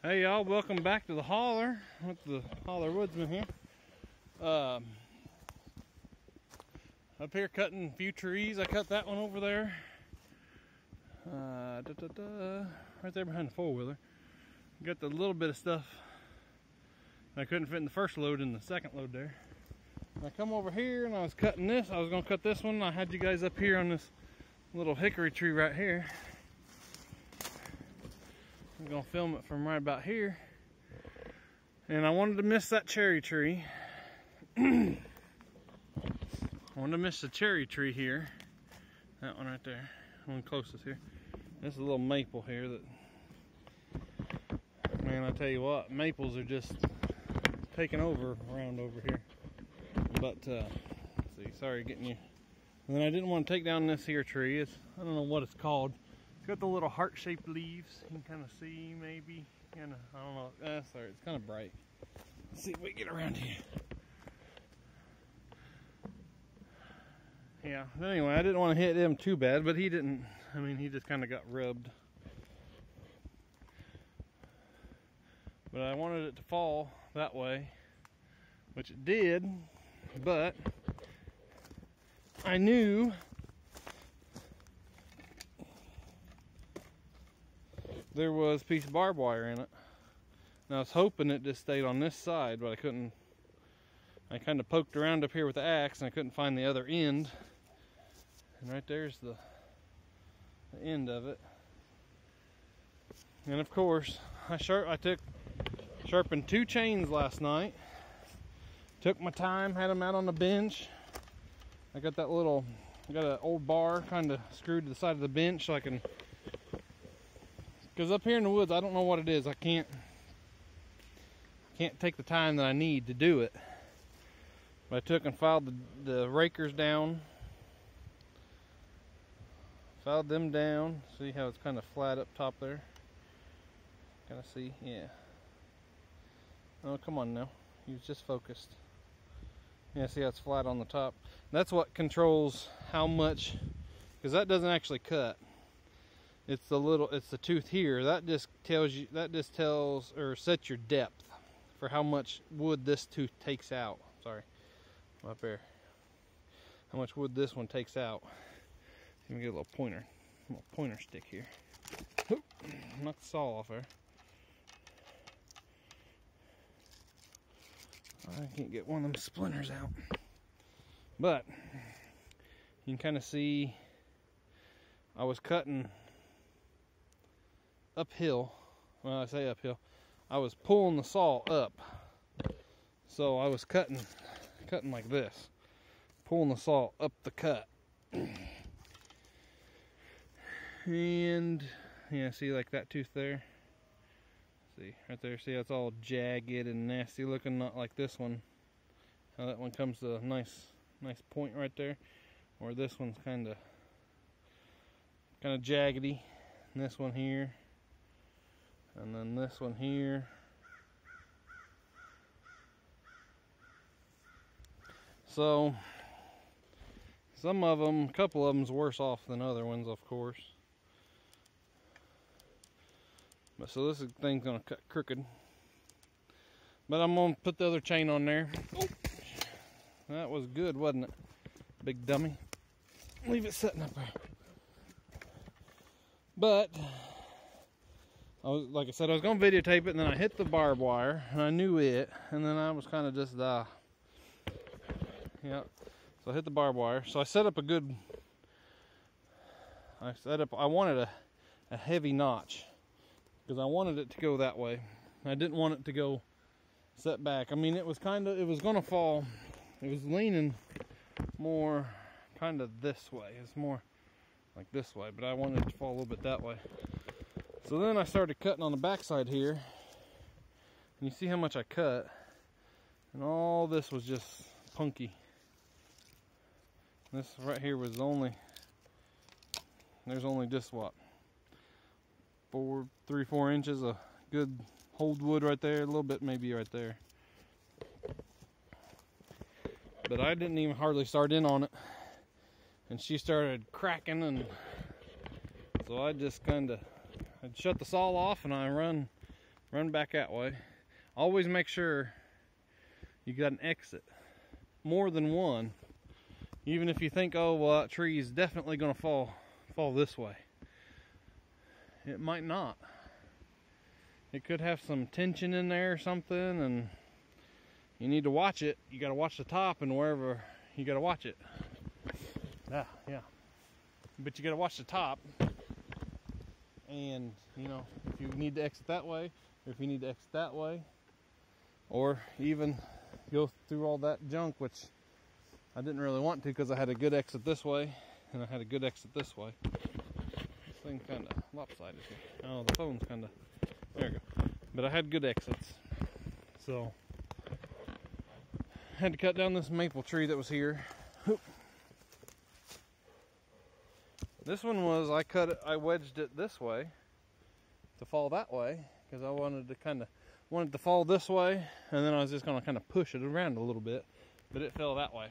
Hey y'all, welcome back to the holler with the Holler Woodsman here. Up here cutting a few trees. I cut that one over there. Right there behind the four-wheeler. Got the little bit of stuff I couldn't fit in the first load in the second load there. I come over here and I was cutting this. I was gonna cut this one. I had you guys up here on this little hickory tree right here. I'm gonna film it from right about here. And I wanted to miss that cherry tree. I wanted to miss the cherry tree here. That one right there, one closest here. This is a little maple here that, man, I tell you what, maples are just taking over around over here. But, let's see, sorry getting you. And then I didn't want to take down this here tree. It's, I don't know what it's called. It's got the little heart-shaped leaves. You can kind of see, maybe. Kind of, I don't know. Sorry, it's kind of bright. Let's see if we get around here. Yeah, but anyway, I didn't want to hit him too bad, but he didn't. I mean, he just kind of got rubbed. But I wanted it to fall that way, which it did, but I knew there was a piece of barbed wire in it. And I was hoping it just stayed on this side, but I couldn't. I kind of poked around up here with the axe and I couldn't find the other end. And right there's the end of it. And of course, I sharpened 2 chains last night. Took my time, had them out on the bench. I got that little, I got an old bar kind of screwed to the side of the bench so I can, because up here in the woods, I don't know what it is. I can't take the time that I need to do it. But I took and filed the rakers down. Filed them down. See how it's kind of flat up top there? Kind of see? Yeah. Oh, come on now. You was just focused. Yeah, see how it's flat on the top? That's what controls how much, because that doesn't actually cut. It's the tooth here. That just tells or sets your depth for how much wood this tooth takes out. Sorry, up there. How much wood this one takes out. Let me get a little pointer stick here. Oop, knock the saw off there. I can't get one of them splinters out. But you can kind of see I was cutting uphill. Well, I say uphill. I was pulling the saw up. So I was cutting like this. Pulling the saw up the cut. And yeah, see like that tooth there? See, right there, see how it's all jagged and nasty looking, not like this one. How that one comes to a nice point right there. Or this one's kinda jaggedy. And this one here. And then this one here. So some of them, a couple of them's worse off than other ones, of course. But so this thing's gonna cut crooked. But I'm gonna put the other chain on there. Oh, that was good, wasn't it? Big dummy. Leave it sitting up there. But like I said, I was gonna videotape it, and then I hit the barbed wire, and I knew it, and then I was kind of just yeah. So I hit the barbed wire. So I set up I wanted a heavy notch, because I wanted it to go that way. I didn't want it to go set back. I mean, it was gonna fall. It was leaning more kind of this way. It's more like this way, but I wanted it to fall a little bit that way. So then I started cutting on the backside here. And you see how much I cut. And all this was just punky. This right here was there's only just what? 3-4 inches of good hold wood right there. A little bit maybe right there. But I didn't even hardly start in on it. And she started cracking, and so I just I'd shut the saw off, and I run run back that way. Always make sure you got an exit, more than one. Even if you think, oh well, that tree is definitely going to fall this way, it might not. It could have some tension in there or something, and you need to watch it. You got to watch the top, and wherever you got to watch it. Yeah. But you got to watch the top, and you know, if you need to exit that way, or if you need to exit that way, or even go through all that junk, which I didn't really want to because I had a good exit this way, and I had a good exit this way. This thing kind of lopsided here. Oh, the phone's kind of, there we go. But I had good exits, so I had to cut down this maple tree that was here. This one was, I wedged it this way to fall that way because I wanted to fall this way, and then I was just going to kind of push it around a little bit, but it fell that way,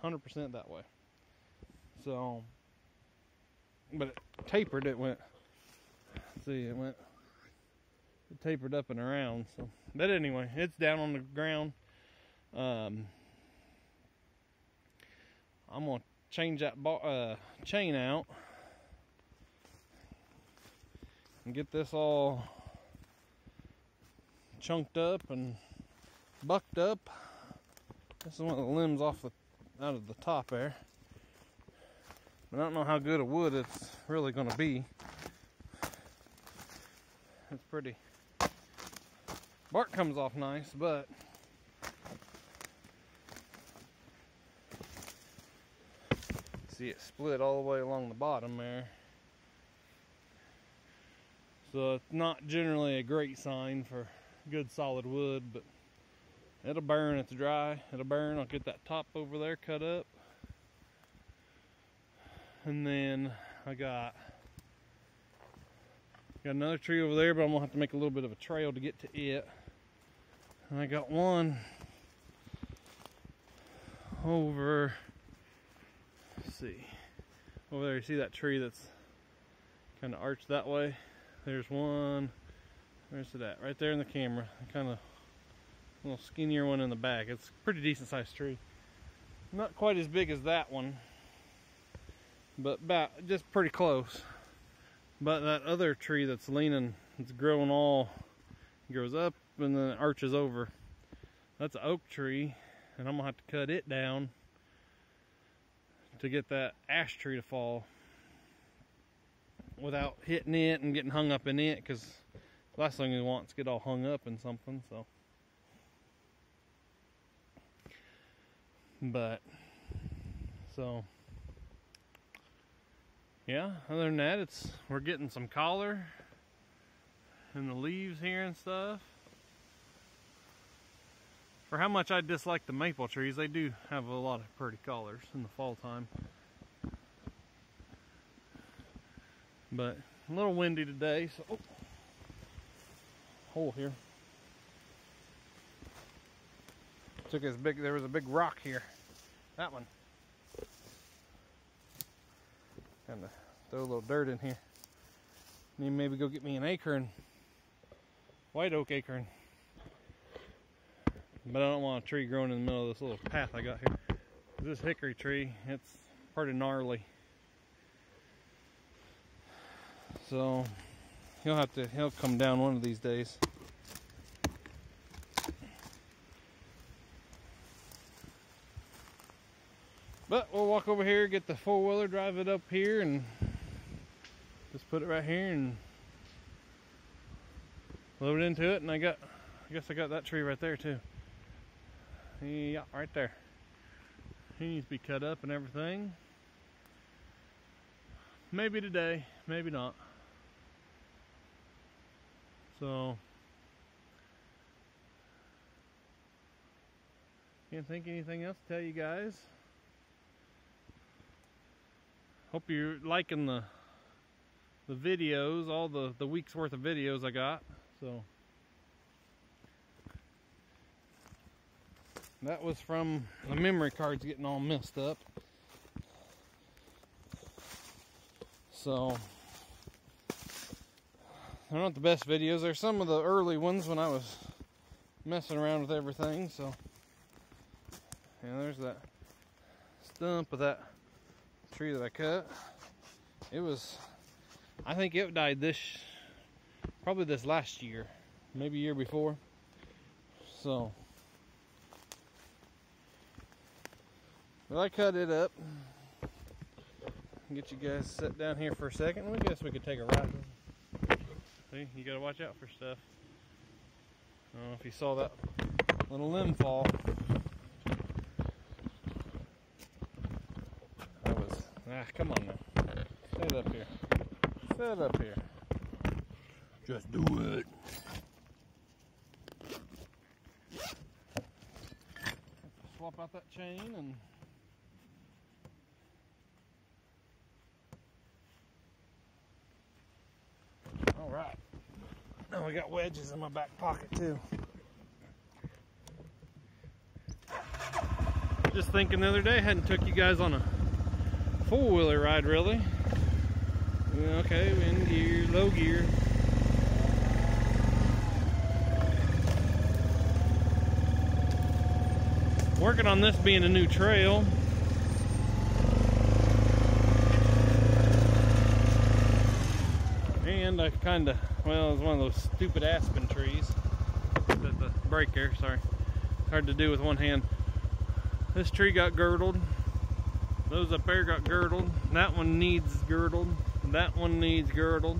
100% that way. So, but it tapered, it tapered up and around. So, but anyway, it's down on the ground. I'm gonna change that chain out and get this all chunked up and bucked up. This is one of the limbs out of the top there. But I don't know how good a wood it's really going to be. It's pretty. Bark comes off nice, but see it split all the way along the bottom there. So it's not generally a great sign for good solid wood, but it'll burn. It's dry. It'll burn. I'll get that top over there cut up. And then I got another tree over there, but I'm gonna have to make a little bit of a trail to get to it. And I got one over, let's see, over there. You see that tree that's kind of arched that way? There's one. Where's it at? Right there in the camera. Kind of a little skinnier one in the back. It's a pretty decent sized tree. Not quite as big as that one, but about just pretty close. But that other tree that's leaning, it's growing goes up and then it arches over. That's an oak tree, and I'm gonna have to cut it down to get that ash tree to fall without hitting it and getting hung up in it, because the last thing we want is to get all hung up in something. So yeah, other than that, we're getting some color in the leaves here and stuff. For how much I dislike the maple trees, they do have a lot of pretty colors in the fall time. But a little windy today, so hole here. There was a big rock here. That one. Kind of throw a little dirt in here. Then maybe go get me an acorn, white oak acorn. But I don't want a tree growing in the middle of this little path I got here. This hickory tree, it's pretty gnarly. So he'll come down one of these days. But we'll walk over here, get the four-wheeler, drive it up here, and just put it right here and load it into it. And I guess I got that tree right there too. Yeah, right there. He needs to be cut up and everything. Maybe today, maybe not. So can't think of anything else to tell you guys. Hope you're liking the videos, all the week's worth of videos I got. So that was from the memory cards getting all messed up. So they're not the best videos. They're some of the early ones when I was messing around with everything. So, yeah, there's that stump of that tree that I cut. It was, I think it died probably this last year, maybe year before. So, but I cut it up. Get you guys set down here for a second. I guess we could take a ride. See, you gotta watch out for stuff. I don't know if you saw that little limb fall. Come on now. Set up here. Set up here. Just do it. Swap out that chain and all right. Now we got wedges in my back pocket too. Just thinking the other day, I hadn't took you guys on a four-wheeler ride really. Okay, in gear, low gear. Working on this being a new trail. And I kinda, well, it's one of those stupid aspen trees. The break there, sorry. Hard to do with one hand. This tree got girdled. Those up there got girdled. That one needs girdled. That one needs girdled.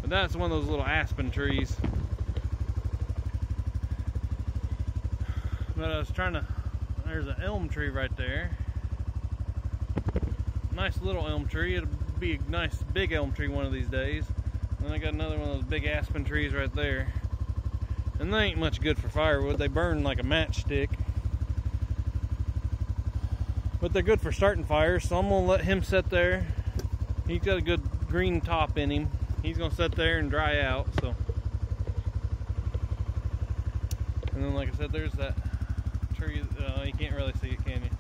But that's one of those little aspen trees. But I was trying to, there's an elm tree right there. Nice little elm tree. It'll be a nice big elm tree one of these days. And I got another one of those big aspen trees right there. And they ain't much good for firewood. They burn like a matchstick. But they're good for starting fires, so I'm gonna let him sit there. He's got a good green top in him. He's gonna sit there and dry out, so. And then like I said, there's that tree. You can't really see it, can you?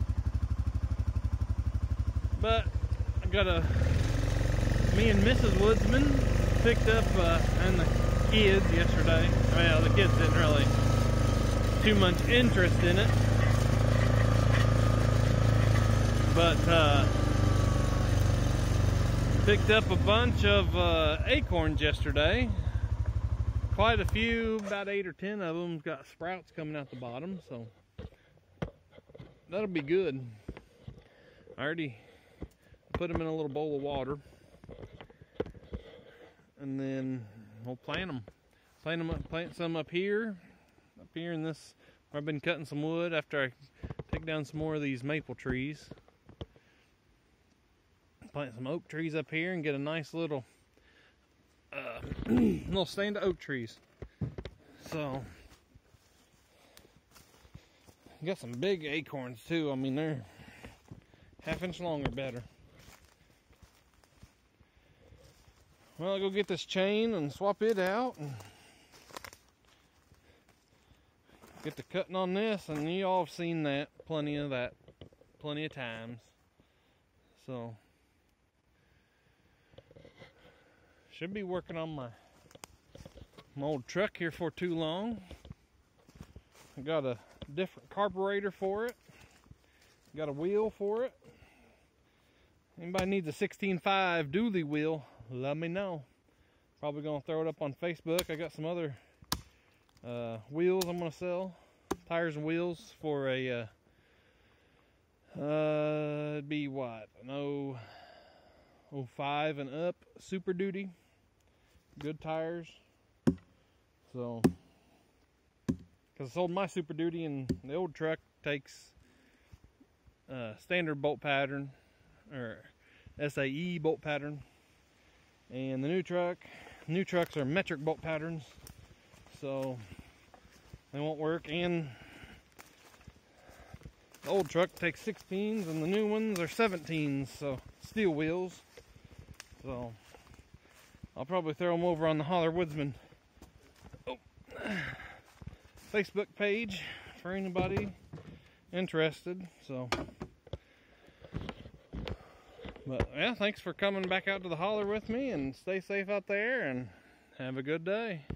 But I got me and Mrs. Woodsman picked up, and the kids yesterday. Well, the kids didn't really too much interest in it. But picked up a bunch of acorns yesterday. Quite a few, about 8 or 10 of them got sprouts coming out the bottom, so that'll be good. I already put them in a little bowl of water, and then we'll plant them. Plant some up here in this. I've been cutting some wood after I take down some more of these maple trees. Plant some oak trees up here and get a nice little little stand of oak trees. So got some big acorns too. I mean, they're half-inch long or better. Well, I'll go get this chain and swap it out and get to cutting on this, and you all have seen that, plenty of times. So should be working on my old truck here for too long. I got a different carburetor for it. Got a wheel for it. Anybody needs a 16.5 dually wheel, let me know. Probably gonna throw it up on Facebook. I got some other wheels I'm gonna sell. Tires and wheels for a it'd be what, an 05 and up Super Duty. Good tires. So, because I sold my Super Duty, and the old truck takes standard bolt pattern, or SAE bolt pattern, and the new trucks are metric bolt patterns, so they won't work. And the old truck takes 16s, and the new ones are 17s, so steel wheels. So I'll probably throw them over on the Holler Woodsman Facebook page for anybody interested. So, but yeah, thanks for coming back out to the holler with me, and stay safe out there, and Have a good day.